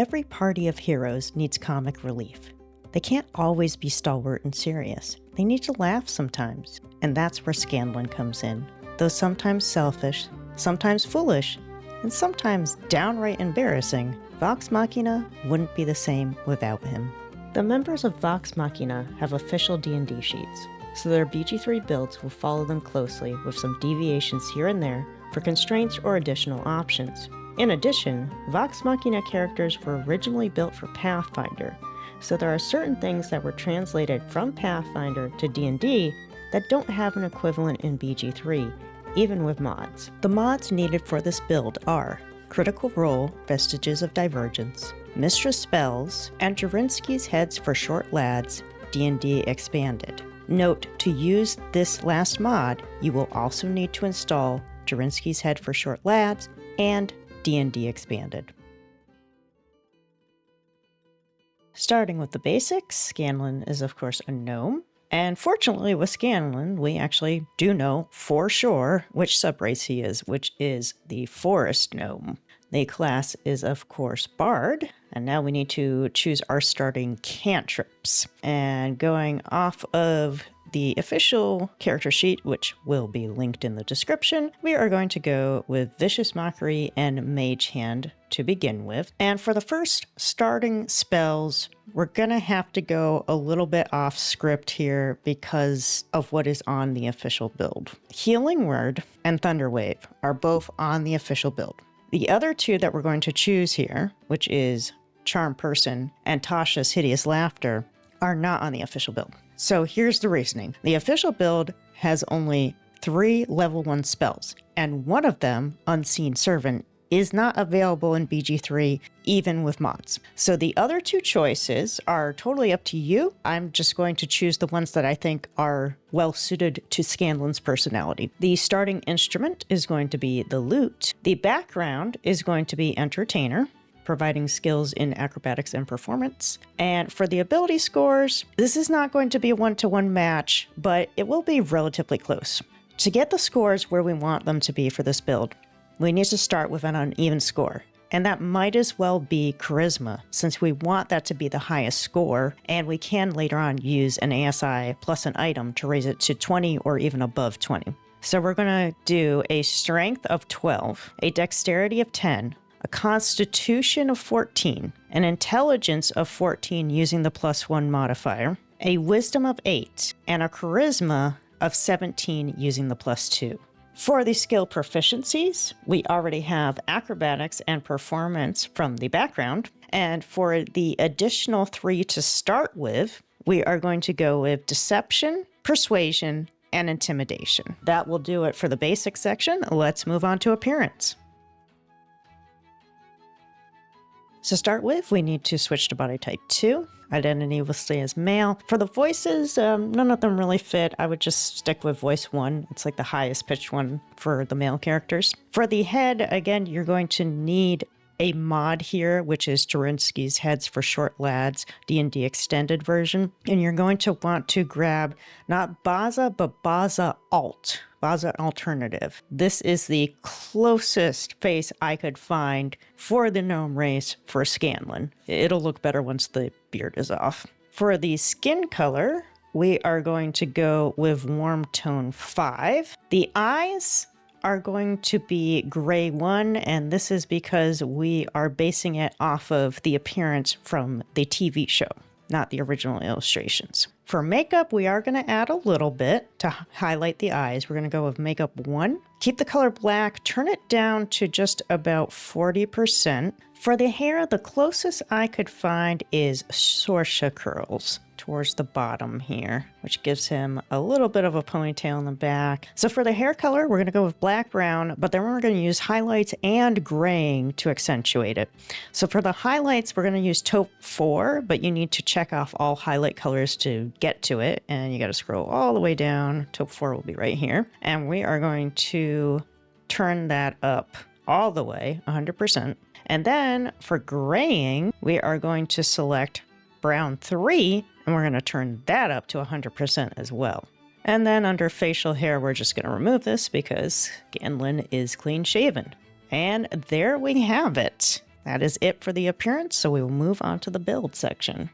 Every party of heroes needs comic relief. They can't always be stalwart and serious. They need to laugh sometimes, and that's where Scanlan comes in. Though sometimes selfish, sometimes foolish, and sometimes downright embarrassing, Vox Machina wouldn't be the same without him. The members of Vox Machina have official D&D sheets, so their BG3 builds will follow them closely with some deviations here and there for constraints or additional options. In addition, Vox Machina characters were originally built for Pathfinder, so there are certain things that were translated from Pathfinder to D&D that don't have an equivalent in BG3, even with mods. The mods needed for this build are Critical Role, Vestiges of Divergence, Mystra spells, and Jerinski's Heads for Short Lads, D&D Expanded. Note, to use this last mod, you will also need to install Jerinski's Head for Short Lads and D&D Expanded. Starting with the basics, Scanlan is of course a gnome. And fortunately with Scanlan, we actually do know for sure which subrace he is, which is the Forest Gnome. The class is of course Bard, and now we need to choose our starting cantrips. And going off of the official character sheet, which will be linked in the description, we are going to go with Vicious Mockery and Mage Hand to begin with. And for the first starting spells, we're gonna have to go a little bit off script here because of what is on the official build. Healing Word and Thunderwave are both on the official build. The other two that we're going to choose here, which is Charm Person and Tasha's Hideous Laughter, are not on the official build. So here's the reasoning. The official build has only 3 level 1 spells, and one of them, Unseen Servant, is not available in BG3 even with mods. So the other 2 choices are totally up to you. I'm just going to choose the ones that I think are well suited to Scanlan's personality. The starting instrument is going to be the lute. The background is going to be Entertainer, providing skills in acrobatics and performance. And for the ability scores, this is not going to be a 1-to-1 match, but it will be relatively close. To get the scores where we want them to be for this build, we need to start with an uneven score. And that might as well be Charisma, since we want that to be the highest score, and we can later on use an ASI plus an item to raise it to 20 or even above 20. So we're gonna do a Strength of 12, a Dexterity of 10, a Constitution of 14, an Intelligence of 14 using the +1 modifier, a Wisdom of 8, and a Charisma of 17 using the +2. For the skill proficiencies, we already have Acrobatics and Performance from the background, and for the additional 3 to start with, we are going to go with Deception, Persuasion, and Intimidation. That will do it for the basic section. Let's move on to Appearance. To start with, we need to switch to body type 2. Identity will stay as male. For the voices, none of them really fit. I would just stick with voice 1. It's like the highest pitched one for the male characters. For the head, again, you're going to need a mod here, which is Jerinski's Heads for Short Lads, D&D Extended version. And you're going to want to grab not Baza, but Baza Alt. Baza Alternative. This is the closest face I could find for the gnome race for Scanlan. It'll look better once the beard is off. For the skin color, we are going to go with Warm Tone 5. The eyes are going to be Gray 1, and this is because we are basing it off of the appearance from the TV show, not the original illustrations. For makeup, we are going to add a little bit to highlight the eyes. We're going to go with makeup 1. Keep the color black, turn it down to just about 40%. For the hair, the closest I could find is Sorsha curls towards the bottom here, which gives him a little bit of a ponytail in the back. So for the hair color, we're going to go with black brown, but then we're going to use highlights and graying to accentuate it. So for the highlights, we're going to use taupe 4, but you need to check off all highlight colors to get to it, and you got to scroll all the way down. Taupe 4 will be right here, and we are going to turn that up all the way, 100%. And then for graying, we are going to select brown 3, and we're going to turn that up to 100% as well. And then under facial hair, we're just going to remove this because Scanlan is clean shaven. And there we have it. that is it for the appearance, so we will move on to the build section.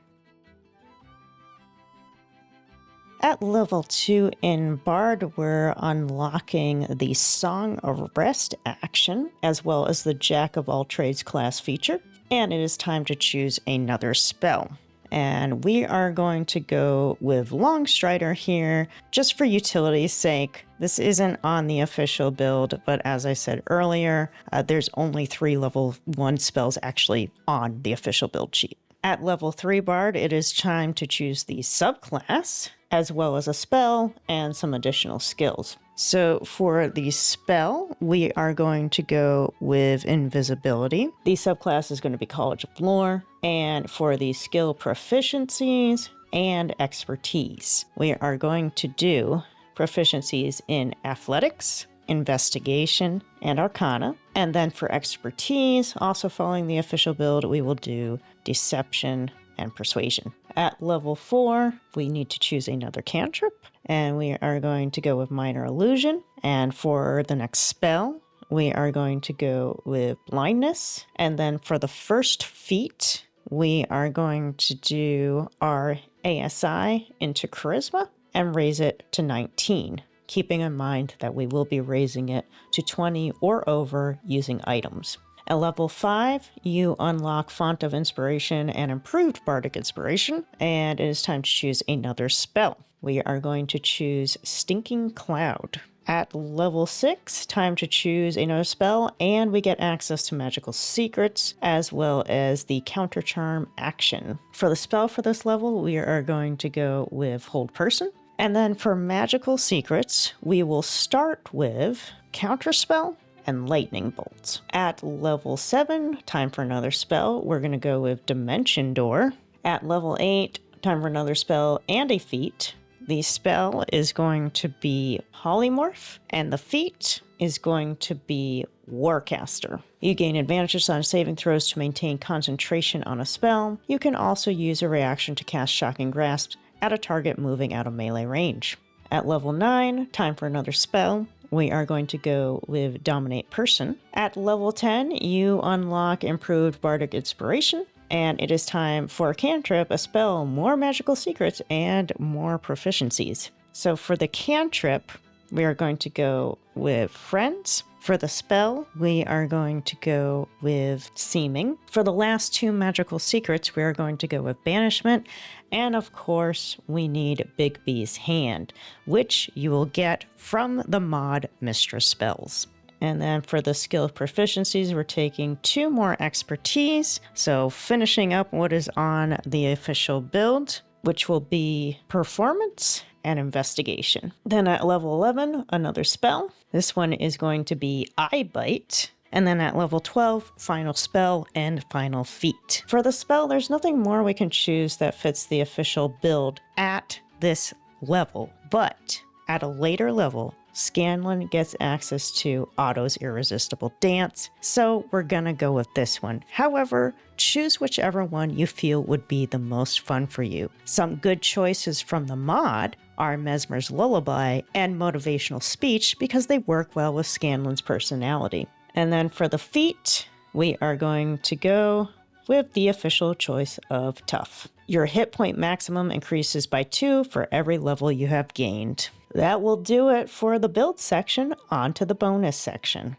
At level 2 in Bard, we're unlocking the Song of Rest action, as well as the Jack of all Trades class feature, and it is time to choose another spell. And we are going to go with Longstrider here, just for utility's sake. This isn't on the official build, but as I said earlier, there's only 3 level 1 spells actually on the official build sheet. At level 3 Bard, it is time to choose the subclass, as well as a spell and some additional skills. So for the spell, we are going to go with Invisibility. The subclass is going to be College of Lore. And for the skill proficiencies and expertise, we are going to do proficiencies in Athletics, Investigation, and Arcana. And then for expertise, also following the official build, we will do Deception and Persuasion. At level 4, we need to choose another cantrip, and we are going to go with Minor Illusion. And for the next spell, we are going to go with Blindness. And then for the first feat, we are going to do our ASI into Charisma and raise it to 19, keeping in mind that we will be raising it to 20 or over using items. At level 5, you unlock Font of Inspiration and Improved Bardic Inspiration, and it is time to choose another spell. We are going to choose Stinking Cloud. At level 6, time to choose another spell, and we get access to magical secrets, as well as the Counter Charm action. For the spell for this level, we are going to go with Hold Person. And then for magical secrets, we will start with Counterspell and Lightning Bolts. At level 7, time for another spell, we're going to go with Dimension Door. At level 8, time for another spell and a feat. The spell is going to be Polymorph, and the feat is going to be Warcaster. You gain advantages on saving throws to maintain concentration on a spell. You can also use a reaction to cast Shocking Grasp at a target moving out of melee range. At level 9, time for another spell. We are going to go with Dominate Person. At level 10, you unlock Improved Bardic Inspiration, and it is time for a cantrip, a spell, more magical secrets, and more proficiencies. So for the cantrip, we are going to go with Friends. For the spell, we are going to go with Seeming. For the last 2 magical secrets, we are going to go with Banishment. And of course, we need Big B's Hand, which you will get from the mod Mystra spells. And then for the skill proficiencies, we're taking 2 more expertise. So finishing up what is on the official build, which will be Performance and Investigation. Then at level 11, another spell. This one is going to be Eye Bite. And then at level 12, final spell and final feat. For the spell, there's nothing more we can choose that fits the official build at this level. But at a later level, Scanlan gets access to Otto's Irresistible Dance, so we're gonna go with this one. However, choose whichever one you feel would be the most fun for you. Some good choices from the mod are Mesmer's Lullaby and Motivational Speech because they work well with Scanlan's personality. And then for the feat, we are going to go with the official choice of Tough. Your hit point maximum increases by 2 for every level you have gained. That will do it for the build section. On to the bonus section.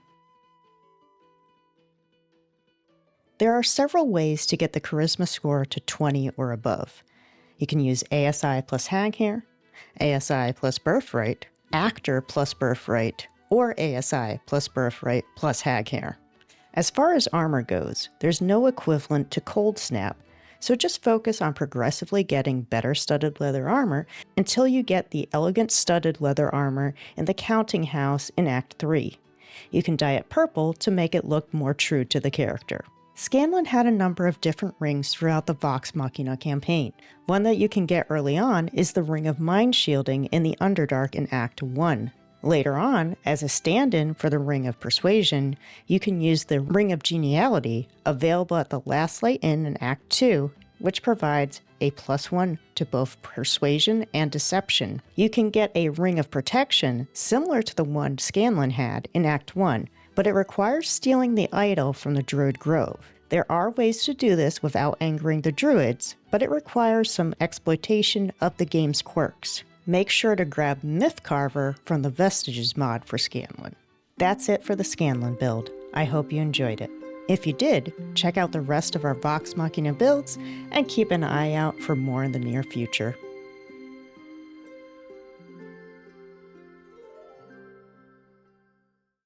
There are several ways to get the charisma score to 20 or above. You can use ASI plus Hag Hair, ASI plus Birthright, Actor plus Birthright, or ASI plus Birthright plus Hag Hair. As far as armor goes, there's no equivalent to Cold Snap, so just focus on progressively getting better studded leather armor until you get the elegant studded leather armor in the Counting House in Act 3. You can dye it purple to make it look more true to the character. Scanlan had a number of different rings throughout the Vox Machina campaign. One that you can get early on is the Ring of Mind Shielding in the Underdark in Act 1. Later on, as a stand-in for the Ring of Persuasion, you can use the Ring of Geniality, available at the Last Light Inn in Act 2, which provides a +1 to both Persuasion and Deception. You can get a Ring of Protection, similar to the one Scanlan had in Act 1, but it requires stealing the idol from the Druid Grove. There are ways to do this without angering the druids, but it requires some exploitation of the game's quirks. Make sure to grab Mythcarver from the Vestiges mod for Scanlan. That's it for the Scanlan build. I hope you enjoyed it. If you did, check out the rest of our Vox Machina builds and keep an eye out for more in the near future.